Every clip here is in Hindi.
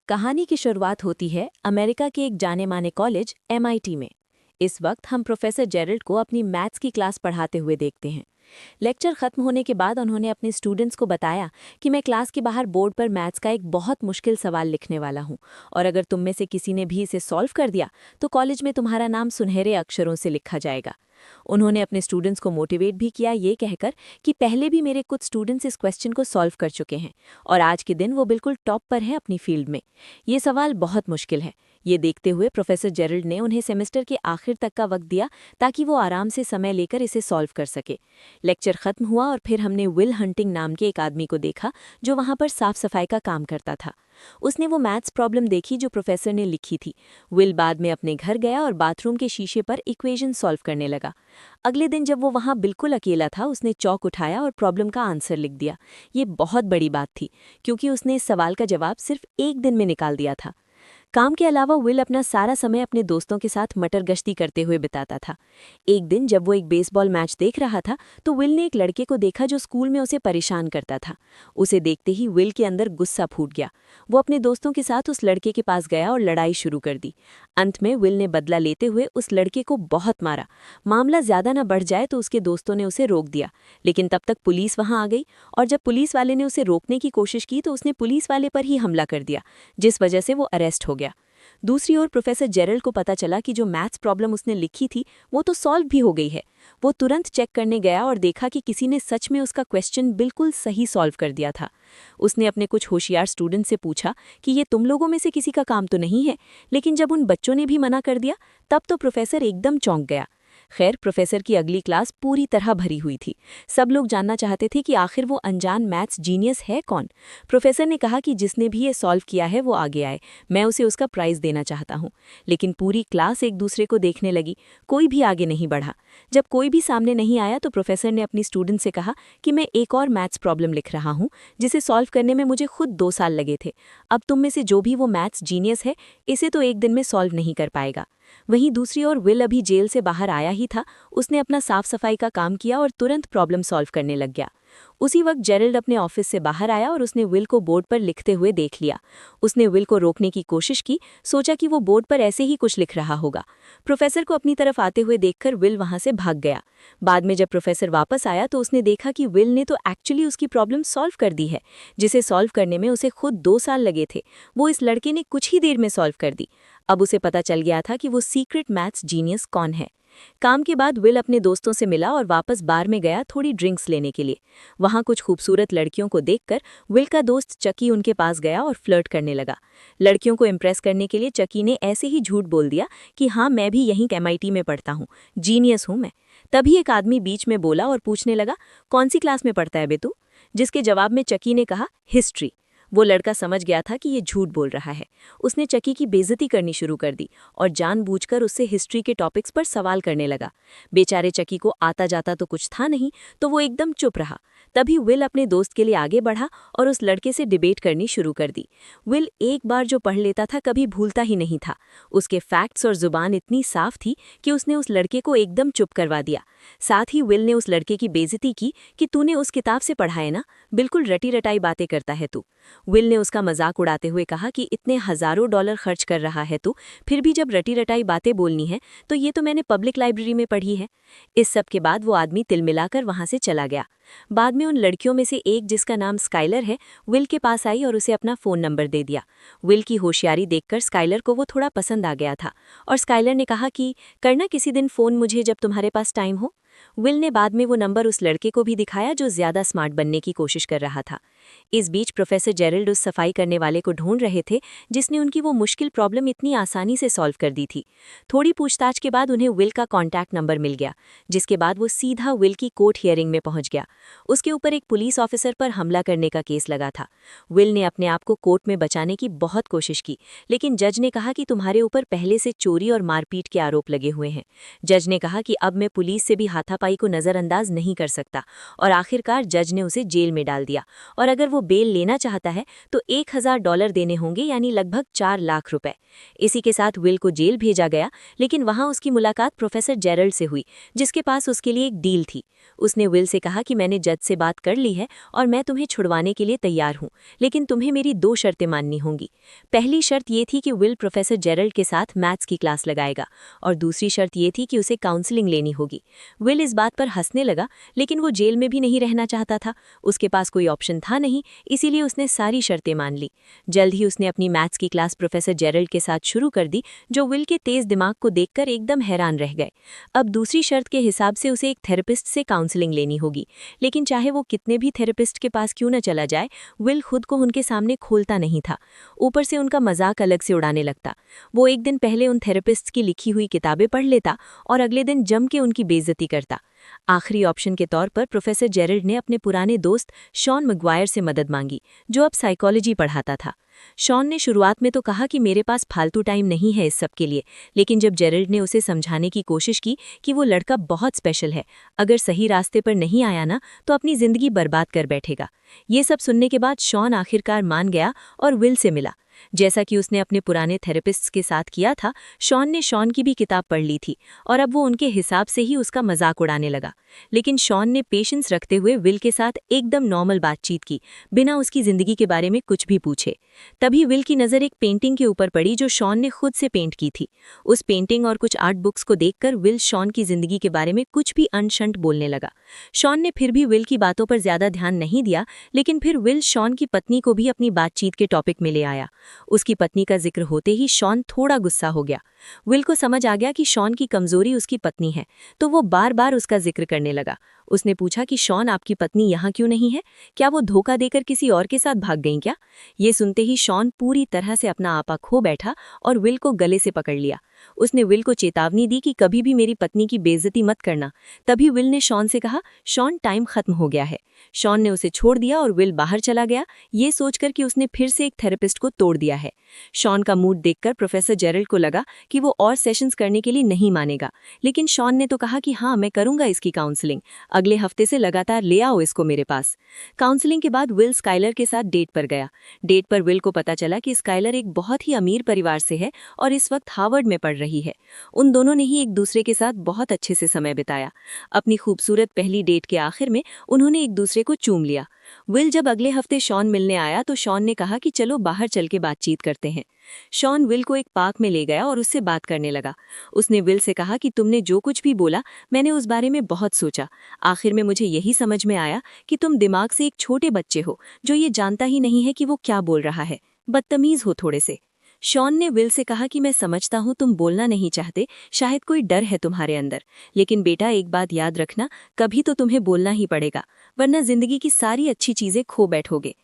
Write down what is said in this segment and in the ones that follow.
कहानी की शुरुआत होती है अमेरिका के एक जाने माने कॉलेज MIT में। इस वक्त हम प्रोफेसर जेरल्ड को अपनी मैथ्स की क्लास पढ़ाते हुए देखते हैं। लेक्चर खत्म होने के बाद उन्होंने अपने स्टूडेंट्स को बताया कि मैं क्लास के बाहर बोर्ड पर मैथ्स का एक बहुत मुश्किल सवाल लिखने वाला हूं, और अगर तुम में से किसी ने भी इसे सॉल्व कर दिया तो कॉलेज में तुम्हारा नाम सुनहरे अक्षरों से लिखा जाएगा। उन्होंने अपने स्टूडेंट्स को मोटिवेट भी किया ये कहकर कि पहले भी मेरे कुछ स्टूडेंट्स इस क्वेश्चन को सॉल्व कर चुके हैं और आज के दिन वो बिल्कुल टॉप पर हैं अपनी फील्ड में। ये सवाल बहुत मुश्किल है। ये देखते हुए प्रोफेसर जेरल्ड ने उन्हें सेमेस्टर के आखिर तक का वक्त दिया ताकि वो आराम से समय लेकर इसे सॉल्व कर सके। लेक्चर खत्म हुआ और फिर हमने विल हंटिंग नाम के एक आदमी को देखा जो वहां पर साफ सफाई का काम करता था। उसने वो मैथ्स प्रॉब्लम देखी जो प्रोफेसर ने लिखी थी। विल बाद में अपने घर गया और बाथरूम के शीशे पर इक्वेशन सॉल्व करने लगा। अगले दिन जब वो वहां बिल्कुल अकेला था, उसने चौक उठाया और प्रॉब्लम का आंसर लिख दिया। ये बहुत बड़ी बात थी क्योंकि उसने इस सवाल का जवाब सिर्फ एक दिन में निकाल दिया था। काम के अलावा विल अपना सारा समय अपने दोस्तों के साथ मटर गश्ती करते हुए बिताता था। एक दिन जब वो एक बेसबॉल मैच देख रहा था तो विल ने एक लड़के को देखा जो स्कूल में उसे परेशान करता था। उसे देखते ही विल के अंदर गुस्सा फूट गया। वो अपने दोस्तों के साथ उस लड़के के पास गया और लड़ाई शुरू कर दी। अंत में विल ने बदला लेते हुए उस लड़के को बहुत मारा। मामला ज्यादा न बढ़ जाए तो उसके दोस्तों ने उसे रोक दिया, लेकिन तब तक पुलिस वहां आ गई और जब पुलिस वाले ने उसे रोकने की कोशिश की तो उसने पुलिस वाले पर ही हमला कर दिया, जिस वजह से वो अरेस्ट हो गया। दूसरी ओर प्रोफेसर जेरल्ड को पता चला कि जो मैथ्स प्रॉब्लम उसने लिखी थी वो तो सॉल्व भी हो गई है। वो तुरंत चेक करने गया और देखा कि किसी ने सच में उसका क्वेश्चन बिल्कुल सही सॉल्व कर दिया था। उसने अपने कुछ होशियार स्टूडेंट से पूछा कि ये तुम लोगों में से किसी का काम तो नहीं है, लेकिन जब उन बच्चों ने भी मना कर दिया तब तो प्रोफेसर एकदम चौंक गया। खैर, प्रोफेसर की अगली क्लास पूरी तरह भरी हुई थी। सब लोग जानना चाहते थे कि आखिर वो अनजान मैथ्स जीनियस है कौन। प्रोफेसर ने कहा कि जिसने भी ये सॉल्व किया है वो आगे आए, मैं उसे उसका प्राइज़ देना चाहता हूँ। लेकिन पूरी क्लास एक दूसरे को देखने लगी, कोई भी आगे नहीं बढ़ा। जब कोई भी सामने नहीं आया तो प्रोफेसर ने अपनी स्टूडेंट से कहा कि मैं एक और मैथ्स प्रॉब्लम लिख रहा हूँ जिसे सॉल्व करने में मुझे खुद 2 साल लगे थे। अब तुम में से जो भी वो मैथ्स जीनियस है इसे तो एक दिन में सॉल्व नहीं कर पाएगा। वहीं दूसरी ओर विल अभी जेल से बाहर आया ही था। उसने अपना साफ सफाई का काम किया और तुरंत प्रॉब्लम सॉल्व करने लग गया। उसी वक्त जेरल्ड अपने ऑफिस से बाहर आया और उसने विल को बोर्ड पर लिखते हुए देख लिया। उसने विल को रोकने की कोशिश की, सोचा कि वो बोर्ड पर ऐसे ही कुछ लिख रहा होगा। प्रोफेसर को अपनी तरफ आते हुए देखकर विल वहां से भाग गया। बाद में जब प्रोफेसर वापस आया तो उसने देखा कि विल ने तो एक्चुअली उसकी प्रॉब्लम सॉल्व कर दी है, जिसे सॉल्व करने में उसे खुद 2 साल लगे थे। वो इस लड़के ने कुछ ही देर में सॉल्व कर दी। अब उसे पता चल गया था कि वो सीक्रेट मैथ्स जीनियस कौन है। काम के बाद विल अपने दोस्तों से मिला और वापस बार में गया थोड़ी ड्रिंक्स लेने के लिए। वहां कुछ खूबसूरत लड़कियों को देखकर विल का दोस्त चकी उनके पास गया और फ्लर्ट करने लगा। लड़कियों को इम्प्रेस करने के लिए चकी ने ऐसे ही झूठ बोल दिया कि हाँ, मैं भी यहीं MIT में पढ़ता हूँ, जीनियस हूँ मैं। तभी एक आदमी बीच में बोला और पूछने लगा, कौन सी क्लास में पढ़ता है बे तू? जिसके जवाब में चकी ने कहा, हिस्ट्री। वो लड़का समझ गया था कि ये झूठ बोल रहा है। उसने चकी की बेइज्जती करनी शुरू कर दी और जानबूझकर उससे हिस्ट्री के टॉपिक्स पर सवाल करने लगा। बेचारे चकी को आता जाता तो कुछ था नहीं, तो वो एकदम चुप रहा। तभी विल अपने दोस्त के लिए आगे बढ़ा और उस लड़के से डिबेट करनी शुरू कर दी। विल एक बार जो पढ़ लेता था कभी भूलता ही नहीं था। उसके फैक्ट्स और जुबान इतनी साफ थी कि उसने उस लड़के को एकदम चुप करवा दिया। साथ ही विल ने उस लड़के की बेइज्जती की कि तूने उस किताब से पढ़ा है ना, बिल्कुल रटी रटाई बातें करता है तू। विल ने उसका मजाक उड़ाते हुए कहा कि इतने हजारों डॉलर खर्च कर रहा है तू, फिर भी जब रटी रटाई बातें बोलनी है तो ये तो मैंने पब्लिक लाइब्रेरी में पढ़ी है। इस सब के बाद वो आदमी तिलमिलाकर वहां से चला गया। बाद में उन लड़कियों में से एक, जिसका नाम स्काइलर है, विल के पास आई और उसे अपना फोन नंबर दे दिया। विल की होशियारी देखकर स्काइलर को वो थोड़ा पसंद आ गया था और स्काइलर ने कहा कि करना किसी दिन फोन मुझे जब तुम्हारे पास टाइम हो। विल ने बाद में वो नंबर उस लड़के को भी दिखाया जो ज्यादा स्मार्ट बनने की कोशिश कर रहा था। इस बीच प्रोफेसर जेरल्ड उस सफाई करने वाले को ढूंढ रहे थे जिसने उनकी वो मुश्किल प्रॉब्लम इतनी आसानी से सॉल्व कर दी थी। थोड़ी पूछताछ के बाद उन्हें विल का कॉन्टैक्ट नंबर मिल गया, जिसके बाद वो सीधा विल की कोर्ट हियरिंग में पहुंच गया। उसके ऊपर एक पुलिस ऑफिसर पर हमला करने का केस लगा था। विल ने अपने आप को कोर्ट में बचाने की बहुत कोशिश की, लेकिन जज ने कहा कि तुम्हारे ऊपर पहले से चोरी और मारपीट के आरोप लगे हुए हैं। जज ने कहा कि अब मैं पुलिस से भी हाथापाई को नजरअंदाज नहीं कर सकता और आखिरकार जज ने उसे जेल में डाल दिया। और अगर वो बेल लेना चाहता है तो $1000 देने होंगे, यानी लगभग 4 लाख रुपए। इसी के साथ विल को जेल भेजा गया, लेकिन वहां उसकी मुलाकात प्रोफेसर जेरल्ड से हुई, जिसके पास उसके लिए एक डील थी। उसने विल से कहा कि मैंने जज से बात कर ली है और मैं तुम्हें छुड़वाने के लिए तैयार हूं, लेकिन तुम्हें मेरी 2 शर्तें माननी होंगी। पहली शर्त ये थी कि विल प्रोफेसर जेरल्ड के साथ मैथ्स की क्लास लगाएगा, और दूसरी शर्त ये थी कि उसे काउंसलिंग लेनी होगी। विल इस बात पर हंसने लगा, लेकिन वो जेल में भी नहीं रहना चाहता था। उसके पास कोई ऑप्शन था नहीं, इसीलिए उसने सारी शर्तें मान ली। जल्द ही उसने अपनी मैथ्स की क्लास प्रोफेसर जेरल्ड के साथ शुरू कर दी, जो विल के तेज दिमाग को देखकर एकदम हैरान रह गए। अब दूसरी शर्त के हिसाब से उसे एक थेरेपिस्ट से काउंसलिंग लेनी होगी, लेकिन चाहे वो कितने भी थेरेपिस्ट के पास क्यों न चला जाए, विल खुद को उनके सामने खोलता नहीं था। ऊपर से उनका मजाक अलग से उड़ाने लगता। वो एक दिन पहले उन थेरेपिस्ट्स की लिखी हुई किताबें पढ़ लेता और अगले दिन जम के उनकी बेइज्जती करता। आखिरी ऑप्शन के तौर पर प्रोफेसर जेरल्ड ने अपने पुराने दोस्त शॉन मैग्वायर से मदद मांगी, जो अब साइकोलॉजी पढ़ाता था। शॉन ने शुरुआत में तो कहा कि मेरे पास फालतू टाइम नहीं है इस सब के लिए, लेकिन जब जेरल्ड ने उसे समझाने की कोशिश की कि वो लड़का बहुत स्पेशल है, अगर सही रास्ते पर नहीं आया ना तो अपनी जिंदगी बर्बाद कर बैठेगा। ये सब सुनने के बाद शॉन आखिरकार मान गया और विल से मिला। जैसा कि उसने अपने पुराने थेरेपिस्ट्स के साथ किया था, शॉन ने शॉन की भी किताब पढ़ ली थी और अब वो उनके हिसाब से ही उसका मजाक उड़ाने लगा। लेकिन शॉन ने पेशेंस रखते हुए विल के साथ एकदम नॉर्मल बातचीत की, बिना उसकी जिंदगी के बारे में कुछ भी पूछे। तभी विल की नज़र एक पेंटिंग के ऊपर पड़ी जो शॉन ने खुद से पेंट की थी। उस पेंटिंग और कुछ आर्ट बुक्स को देखकर विल शॉन की जिंदगी के बारे में कुछ भी अनशंट बोलने लगा। शॉन ने फिर भी विल की बातों पर ज्यादा ध्यान नहीं दिया, लेकिन फिर विल शॉन की पत्नी को भी अपनी बातचीत के टॉपिक में ले आया। उसकी पत्नी का जिक्र होते ही शॉन थोड़ा गुस्सा हो गया। विल को समझ आ गया कि शॉन की कमजोरी उसकी पत्नी है, तो वो बार बार उसका जिक्र करने लगा। उसने पूछा कि शॉन, आपकी पत्नी यहाँ क्यों नहीं है? क्या वो धोखा देकर किसी और के साथ भाग गई क्या? ये सुनते ही शॉन पूरी तरह से अपना आपा खो बैठा और विल को गले से पकड़ लिया। उसने विल को चेतावनी दी कि कभी भी मेरी पत्नी की बेइज्जती मत करना। तभी विल ने शॉन से कहा, शॉन, टाइम खत्म हो गया है। शॉन ने उसे छोड़ दिया और विल बाहर चला गया, ये सोचकर कि उसने फिर से एक थेरेपिस्ट को तोड़ दिया है। शॉन का मूड देखकर प्रोफेसर जेरल्ड को लगा कि वो और सेशंस करने के लिए नहीं मानेगा, लेकिन शॉन ने तो कहा कि हाँ, मैं करूंगा इसकी काउंसलिंग। अगले हफ्ते से लगातार ले आओ इसको मेरे पास। काउंसलिंग के बाद विल स्काइलर के साथ डेट पर गया। डेट पर विल को पता चला कि स्काइलर एक बहुत ही अमीर परिवार से है और इस वक्त हार्वर्ड में पढ़ रही है। उन दोनों ने ही एक दूसरे के साथ बहुत अच्छे से समय बिताया। अपनी खूबसूरत पहली डेट के आखिर में उन्होंने एक दूसरे को चूम लिया। विल जब अगले हफ्ते शॉन मिलने आया तो शॉन ने कहा कि चलो बाहर चल के बातचीत करते हैं। शॉन विल को एक पार्क में ले गया और उससे बात करने लगा। उसने विल से कहा कि तुमने जो कुछ भी बोला, मैंने उस बारे में बहुत सोचा। आखिर में मुझे यही समझ में आया कि तुम दिमाग से एक छोटे बच्चे हो जो ये जानता ही नहीं है कि वो क्या बोल रहा है। बदतमीज हो थोड़े से। शॉन ने विल से कहा कि मैं समझता हूँ तुम बोलना नहीं चाहते, शायद कोई डर है तुम्हारे अंदर, लेकिन बेटा एक बात याद रखना, कभी तो तुम्हें बोलना ही पड़ेगा, वरना जिंदगी की सारी अच्छी चीजें खो बैठोगे।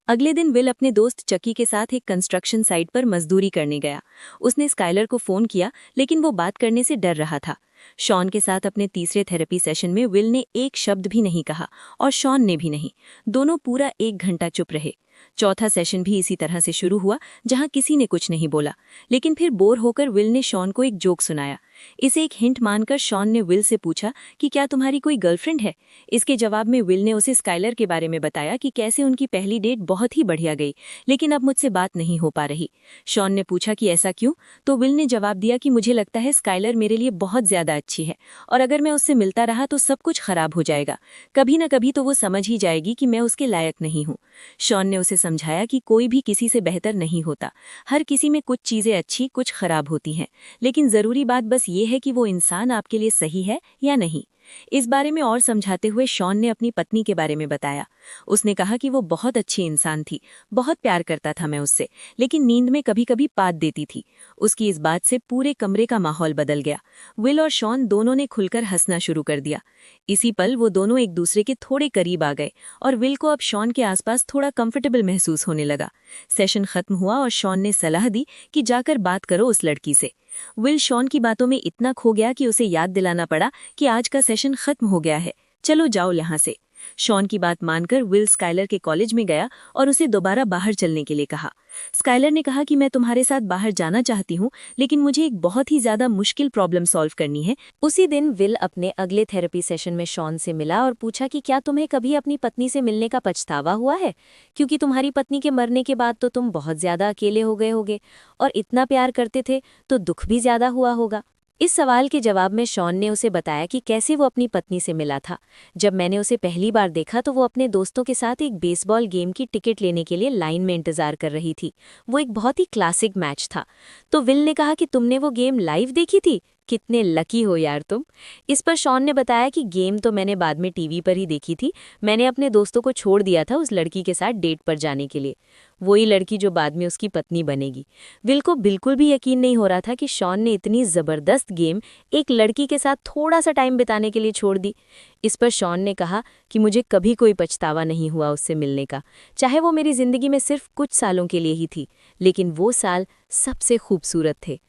अगले दिन विल अपने दोस्त चकी के साथ एक कंस्ट्रक्शन साइट पर मजदूरी करने गया। उसने स्काइलर को फोन किया, लेकिन वो बात करने से डर रहा था। शॉन के साथ अपने तीसरे थेरेपी सेशन में विल ने एक शब्द भी नहीं कहा और शॉन ने भी नहीं। दोनों पूरा 1 घंटा चुप रहे। चौथा सेशन भी इसी तरह से शुरू हुआ, जहां किसी ने कुछ नहीं बोला, लेकिन फिर बोर होकर विल ने शॉन को एक जोक सुनाया। इसे एक हिंट मानकर शॉन ने विल से पूछा कि क्या तुम्हारी कोई गर्लफ्रेंड है? इसके जवाब में विल ने उसे स्काइलर के बारे में बताया कि कैसे उनकी पहली डेट बहुत ही बढ़िया गई, लेकिन अब मुझसे बात नहीं हो पा रही। शॉन ने पूछा कि ऐसा क्यों? तो विल ने जवाब दिया कि मुझे लगता है स्काइलर मेरे लिए बहुत ज्यादा अच्छी है और अगर मैं उससे मिलता रहा तो सब कुछ खराब हो जाएगा। कभी न कभी तो वो समझ ही जाएगी कि मैं उसके लायक नहीं हूँ। शॉन ने उसे समझाया कि कोई भी किसी से बेहतर नहीं होता, हर किसी में कुछ चीजें अच्छी कुछ खराब होती हैं, लेकिन जरूरी बात बस ये है कि वो इंसान आपके लिए सही है या नहीं। इस बारे में और समझाते हुए शॉन ने अपनी पत्नी के बारे में बताया। उसने कहा कि वो बहुत अच्छी इंसान थी, बहुत प्यार करता था मैं उससे, लेकिन नींद में कभी कभी पाद देती थी। उसकी इस बात से पूरे कमरे का माहौल बदल गया। विल और शॉन दोनों ने खुलकर हंसना शुरू कर दिया। इसी पल वो दोनों एक दूसरे के थोड़े करीब आ गए और विल को अब शॉन के आसपास थोड़ा कंफर्टेबल महसूस होने लगा। सेशन खत्म हुआ और शॉन ने सलाह दी कि जाकर बात करो उस लड़की से। विल शॉन की बातों में इतना खो गया कि उसे याद दिलाना पड़ा कि आज का सेशन खत्म हो गया है, चलो जाओ यहाँ से। शॉन की बात मानकर विल स्काइलर के कॉलेज में गया और उसे दोबारा बाहर चलने के लिए कहा। स्काइलर ने कहा कि मैं तुम्हारे साथ बाहर जाना चाहती हूँ, लेकिन मुझे एक बहुत ही ज्यादा मुश्किल प्रॉब्लम सॉल्व करनी है। उसी दिन विल अपने अगले थेरेपी सेशन में शॉन से मिला और पूछा कि क्या तुम्हें कभी अपनी पत्नी से मिलने का पछतावा हुआ है, क्योंकि तुम्हारी पत्नी के मरने के बाद तो तुम बहुत ज्यादा अकेले हो गए होगे और इतना प्यार करते थे तो दुख भी ज्यादा हुआ होगा। इस सवाल के जवाब में शॉन ने उसे बताया कि कैसे वो अपनी पत्नी से मिला था। जब मैंने उसे पहली बार देखा तो वो अपने दोस्तों के साथ एक बेसबॉल गेम की टिकट लेने के लिए लाइन में इंतजार कर रही थी। वो एक बहुत ही क्लासिक मैच था। तो विल ने कहा कि तुमने वो गेम लाइव देखी थी, कितने लकी हो यार तुम। इस पर शॉन ने बताया कि गेम तो मैंने बाद में टीवी पर ही देखी थी, मैंने अपने दोस्तों को छोड़ दिया था उस लड़की के साथ डेट पर जाने के लिए, वही लड़की जो बाद में उसकी पत्नी बनेगी। विल को बिल्कुल भी यकीन नहीं हो रहा था कि शॉन ने इतनी ज़बरदस्त गेम एक लड़की के साथ थोड़ा सा टाइम बिताने के लिए छोड़ दी। इस पर शॉन ने कहा कि मुझे कभी कोई पछतावा नहीं हुआ उससे मिलने का, चाहे वो मेरी ज़िंदगी में सिर्फ कुछ सालों के लिए ही थी, लेकिन वो साल सबसे खूबसूरत थे।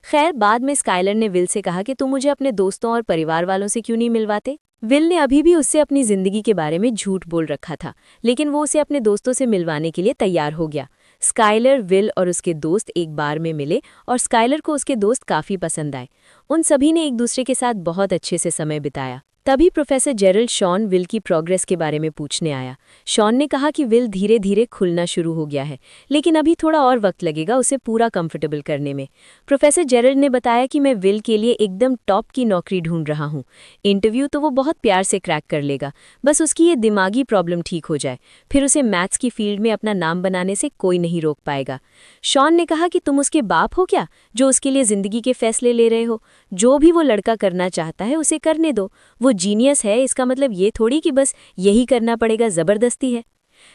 खैर, बाद में स्काइलर ने विल से कहा कि तुम मुझे अपने दोस्तों और परिवार वालों से क्यों नहीं मिलवाते। विल ने अभी भी उससे अपनी जिंदगी के बारे में झूठ बोल रखा था, लेकिन वो उसे अपने दोस्तों से मिलवाने के लिए तैयार हो गया। स्काइलर, विल और उसके दोस्त एक बार में मिले और स्काइलर को उसके दोस्त काफ़ी पसंद आए। उन सभी ने एक दूसरे के साथ बहुत अच्छे से समय बिताया। तभी प्रोफेसर जेरल्ड शॉन विल की प्रोग्रेस के बारे में पूछने आया। शॉन ने कहा कि विल धीरे धीरे खुलना शुरू हो गया है, लेकिन अभी थोड़ा और वक्त लगेगा उसे पूरा कंफर्टेबल करने में। प्रोफेसर जेरल्ड ने बताया कि मैं विल के लिए एकदम टॉप की नौकरी ढूंढ रहा हूँ। इंटरव्यू तो वो बहुत प्यार से क्रैक कर लेगा, बस उसकी ये दिमागी प्रॉब्लम ठीक हो जाए, फिर उसे मैथ्स की फील्ड में अपना नाम बनाने से कोई नहीं रोक पाएगा। शॉन ने कहा कि तुम उसके बाप हो क्या, जो उसके लिए ज़िंदगी के फैसले ले रहे हो। जो भी वो लड़का करना चाहता है उसे करने दो, वो जीनियस है, इसका मतलब ये थोड़ी कि बस यही करना पड़ेगा, ज़बरदस्ती है।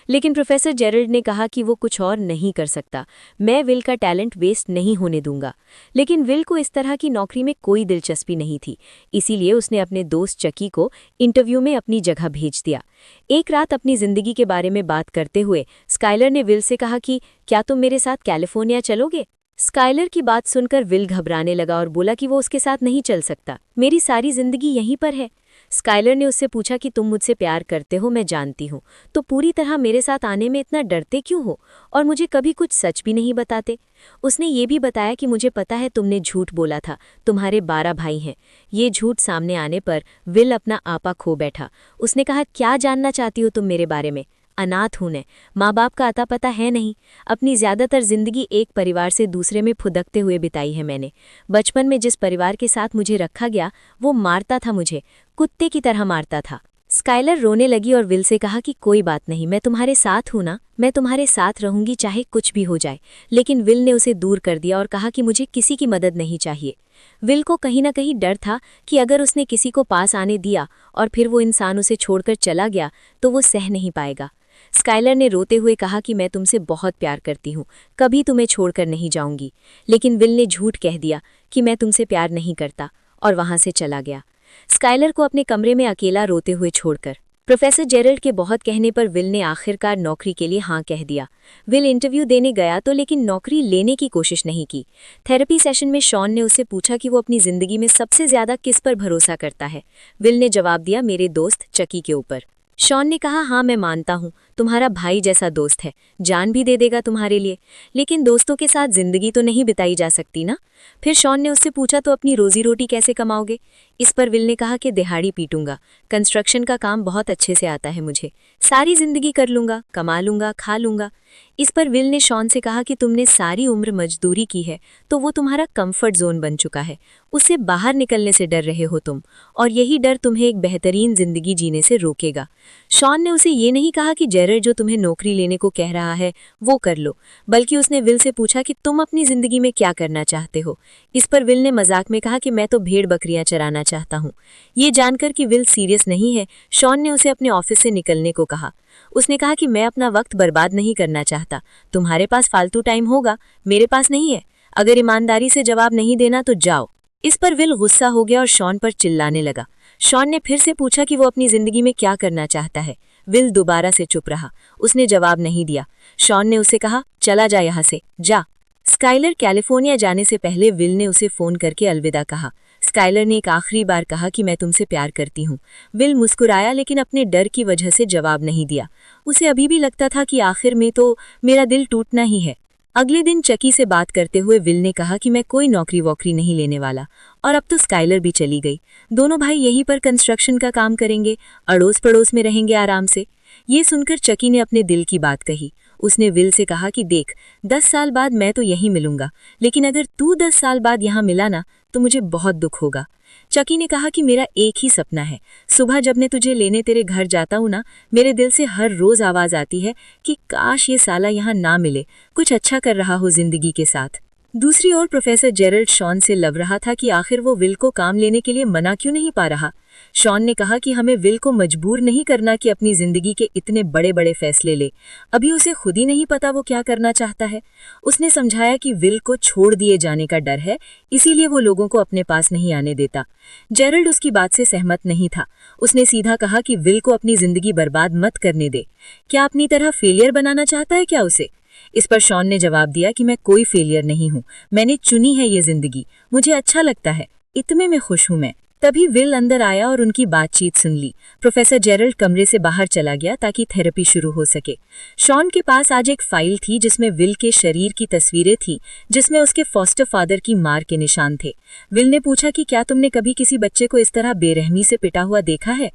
लेकिन प्रोफेसर जेरल्ड ने कहा कि वो कुछ और नहीं कर सकता, मैं विल का टैलेंट वेस्ट नहीं होने दूंगा। लेकिन विल को इस तरह की नौकरी में कोई दिलचस्पी नहीं थी, इसीलिए उसने अपने दोस्त चकी को इंटरव्यू में अपनी जगह भेज दिया। एक रात अपनी जिंदगी के बारे में बात करते हुए स्काइलर ने विल से कहा कि क्या तुम मेरे साथ कैलिफोर्निया चलोगे। स्काइलर की बात सुनकर विल घबराने लगा और बोला कि वो उसके साथ नहीं चल सकता, मेरी सारी जिंदगी यहीं पर है। स्काइलर ने उससे पूछा कि तुम मुझसे प्यार करते हो, मैं जानती हूँ, तो पूरी तरह मेरे साथ आने में इतना डरते क्यों हो, और मुझे कभी कुछ सच भी नहीं बताते। उसने ये भी बताया कि मुझे पता है तुमने झूठ बोला था, तुम्हारे 12 भाई हैं। ये झूठ सामने आने पर विल अपना आपा खो बैठा। उसने कहा, क्या जानना चाहती हो तुम मेरे बारे में। अनाथ हूं, ने माँ बाप का आता पता है नहीं। अपनी ज़्यादातर जिंदगी एक परिवार से दूसरे में फुदकते हुए बिताई है मैंने। बचपन में जिस परिवार के साथ मुझे रखा गया वो मारता था मुझे, कुत्ते की तरह मारता था। स्काइलर रोने लगी और विल से कहा कि कोई बात नहीं, मैं तुम्हारे साथ हूं ना, मैं तुम्हारे साथ रहूंगी चाहे कुछ भी हो जाए। लेकिन विल ने उसे दूर कर दिया और कहा कि मुझे किसी की मदद नहीं चाहिए। विल को कहीं ना कहीं डर था कि अगर उसने किसी को पास आने दिया और फिर वो इंसान उसे छोड़कर चला गया तो वो सह नहीं पाएगा। स्काइलर ने रोते हुए कहा कि मैं तुमसे बहुत प्यार करती हूँ, कभी तुम्हें छोड़कर नहीं जाऊंगी। लेकिन विल ने झूठ कह दिया कि मैं तुमसे प्यार नहीं करता और वहां से चला गया, स्काइलर को अपने कमरे में अकेला रोते हुए छोड़कर। प्रोफेसर जेरल्ड के बहुत कहने पर विल ने आखिरकार नौकरी के लिए हाँ कह दिया। विल इंटरव्यू देने गया तो लेकिन नौकरी लेने की कोशिश नहीं की। थेरेपी सेशन में शॉन ने उससे पूछा कि वो अपनी जिंदगी में सबसे ज्यादा किस पर भरोसा करता है। विल ने जवाब दिया, मेरे दोस्त चकी के ऊपर। शॉन ने कहा, हाँ मैं मानता हूँ, तुम्हारा भाई जैसा दोस्त है, जान भी दे देगा तुम्हारे लिए, लेकिन दोस्तों के साथ जिंदगी तो नहीं बिताई जा सकती ना। फिर शॉन ने उससे पूछा, तो अपनी रोजी रोटी कैसे कमाओगे। इस पर विल ने कहा कि दिहाड़ी पीटूंगा, कंस्ट्रक्शन का काम बहुत अच्छे से आता है मुझे, सारी जिंदगी कर लूंगा, कमा लूंगा, खा लूंगा। इस पर विल ने शॉन से कहा कि तुमने सारी उम्र मजदूरी की है तो वो तुम्हारा कंफर्ट जोन बन चुका है, उससे बाहर निकलने से डर रहे हो तुम, और यही डर तुम्हें एक बेहतरीन जिंदगी जीने से रोकेगा। शॉन ने उसे ये नहीं कहा कि जेरल्ड जो तुम्हें नौकरी लेने को कह रहा है वो कर लो, बल्कि उसने विल से पूछा कि तुम अपनी जिंदगी में क्या करना चाहते हो। इस पर विल ने मजाक में कहा कि मैं तो भेड़ बकरियां चराना चाहता हूँ। ये जानकर कि विल सीरियस नहीं है, शॉन ने उसे अपने ऑफिस से निकलने को कहा। उसने कहा कि मैं अपना वक्त बर्बाद नहीं करना चाहता, तुम्हारे पास फालतू टाइम होगा, मेरे पास नहीं है, अगर ईमानदारी से जवाब नहीं देना तो जाओ। इस पर विल गुस्सा हो गया और शॉन पर चिल्लाने लगा। शॉन ने फिर से पूछा कि वो अपनी जिंदगी में क्या करना चाहता है। विल दोबारा से चुप रहा, उसने जवाब नहीं दिया। शॉन ने उसे कहा, चला जा यहाँ से, जा। स्काइलर कैलिफोर्निया जाने से पहले विल ने उसे फोन करके अलविदा कहा। स्काइलर ने एक आखिरी बार कहा कि मैं तुमसे प्यार करती हूँ। विल मुस्कुराया लेकिन अपने डर की वजह से जवाब नहीं दिया। उसे अभी भी लगता था कि आखिर में तो मेरा दिल टूटना ही है। अगले दिन चकी से बात करते हुए विल ने कहा कि मैं कोई नौकरी वोकरी नहीं लेने वाला, और अब तो स्काइलर भी चली गई। दोनों भाई यहीं पर कंस्ट्रक्शन का काम करेंगे, अड़ोस पड़ोस में रहेंगे आराम से। ये सुनकर चकी ने अपने दिल की बात कही। उसने विल से कहा कि देख, 10 साल बाद मैं तो यहीं मिलूंगा, लेकिन अगर तू 10 साल बाद यहाँ मिला ना तो मुझे बहुत दुख होगा। चकी ने कहा कि मेरा एक ही सपना है, सुबह जब मैं तुझे लेने तेरे घर जाता हूँ ना, मेरे दिल से हर रोज आवाज आती है कि काश ये साला यहाँ ना मिले, कुछ अच्छा कर रहा हो जिंदगी के साथ। दूसरी ओर प्रोफेसर जेरल्ड शॉन से लव रहा था कि आखिर वो विल को काम लेने के लिए मना क्यों नहीं पा रहा। शॉन ने कहा कि हमें विल को मजबूर नहीं करना कि अपनी जिंदगी के इतने बड़े बड़े फैसले ले, अभी उसे खुद ही नहीं पता वो क्या करना चाहता है। उसने समझाया कि विल को छोड़ दिए जाने का डर है, इसीलिए वो लोगों को अपने पास नहीं आने देता। जेरल्ड उसकी बात से सहमत नहीं था। उसने सीधा कहा कि विल को अपनी जिंदगी बर्बाद मत करने दे। क्या अपनी तरह फेलियर बनाना चाहता है क्या उसे? इस पर शॉन ने जवाब दिया कि मैं कोई फेलियर नहीं हूँ, मैंने चुनी है ये जिंदगी, मुझे अच्छा लगता है, इतने में खुश हूँ मैं। तभी विल अंदर आया और उनकी बातचीत सुन ली। प्रोफेसर जेरल्ड कमरे से बाहर चला गया ताकि थेरेपी शुरू हो सके। शॉन के पास आज एक फाइल थी जिसमें विल के शरीर की तस्वीरें थी, जिसमें उसके फॉस्टर फादर की मार के निशान थे। विल ने पूछा कि क्या तुमने कभी किसी बच्चे को इस तरह बेरहमी से पिटा हुआ देखा है?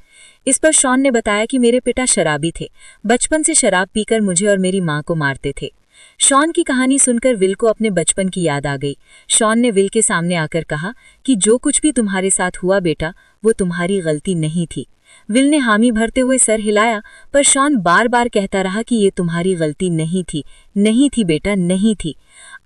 इस पर शॉन ने बताया कि मेरे पिता शराबी थे, बचपन से शराब पीकर मुझे और मेरी माँ को मारते थे। शॉन की कहानी सुनकर विल को अपने बचपन की याद आ गई। शॉन ने विल के सामने आकर कहा कि जो कुछ भी तुम्हारे साथ हुआ बेटा, वो तुम्हारी गलती नहीं थी। विल ने हामी भरते हुए सर हिलाया, पर शॉन बार बार कहता रहा कि ये तुम्हारी गलती नहीं थी, नहीं थी बेटा, नहीं थी।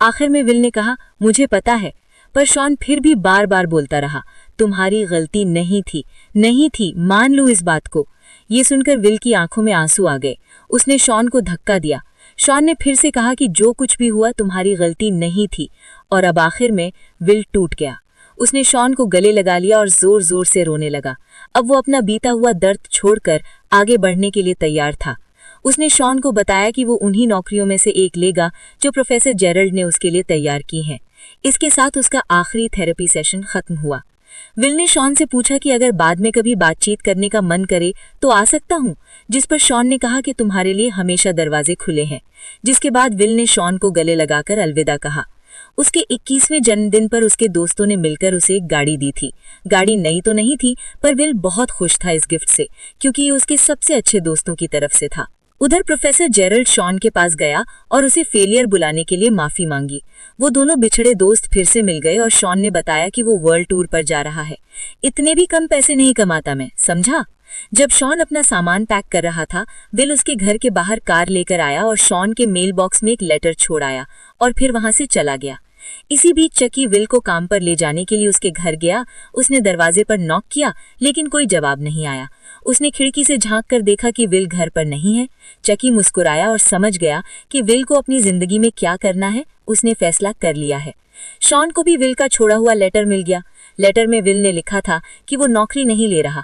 आखिर में विल ने कहा, मुझे पता है, पर शॉन फिर भी बार बार बोलता रहा, तुम्हारी गलती नहीं थी, नहीं थी, मान लो इस बात को। ये सुनकर विल की आंखों में आंसू आ गए। उसने शॉन को धक्का दिया। शॉन ने फिर से कहा कि जो कुछ भी हुआ तुम्हारी गलती नहीं थी, और अब आखिर में विल टूट गया। उसने शॉन को गले लगा लिया और जोर जोर से रोने लगा। अब वो अपना बीता हुआ दर्द छोड़कर आगे बढ़ने के लिए तैयार था। उसने शॉन को बताया कि वो उन्हीं नौकरियों में से एक लेगा जो प्रोफेसर जेरल्ड ने उसके लिए तैयार की हैं। इसके साथ उसका आखिरी थेरेपी सेशन खत्म हुआ। विल ने शॉन से पूछा कि अगर बाद में कभी बातचीत करने का मन करे तो आ सकता हूँ, जिस पर शॉन ने कहा कि तुम्हारे लिए हमेशा दरवाजे खुले हैं। जिसके बाद विल ने शॉन को गले लगाकर अलविदा कहा। उसके 21वें जन्मदिन पर उसके दोस्तों ने मिलकर उसे एक गाड़ी दी थी। गाड़ी नई तो नहीं थी, पर विल बहुत खुश था इस गिफ्ट से, क्योंकि ये उसके सबसे अच्छे दोस्तों की तरफ से था। उधर प्रोफेसर जेरल्ड शॉन के पास गया और उसे फेलियर बुलाने के लिए माफी मांगी। वो दोनों बिछड़े दोस्त फिर से मिल गए और शॉन ने बताया कि वो वर्ल्ड टूर पर जा रहा है। इतने भी कम पैसे नहीं कमाता मैं, समझा? जब शॉन अपना सामान पैक कर रहा था, विल उसके घर के बाहर कार लेकर आया और शॉन के मेल बॉक्स में एक लेटर छोड़ आया और फिर वहां से चला गया। इसी बीच चकी विल को काम पर ले जाने के लिए उसके घर गया। उसने दरवाजे पर नॉक किया, लेकिन कोई जवाब नहीं आया। उसने खिड़की से झांक कर देखा कि विल घर पर नहीं है। चकी मुस्कुराया और समझ गया कि विल को अपनी जिंदगी में क्या करना है, उसने फैसला कर लिया है। शॉन को भी विल का छोड़ा हुआ लेटर मिल गया। लेटर में विल ने लिखा था कि वो नौकरी नहीं ले रहा,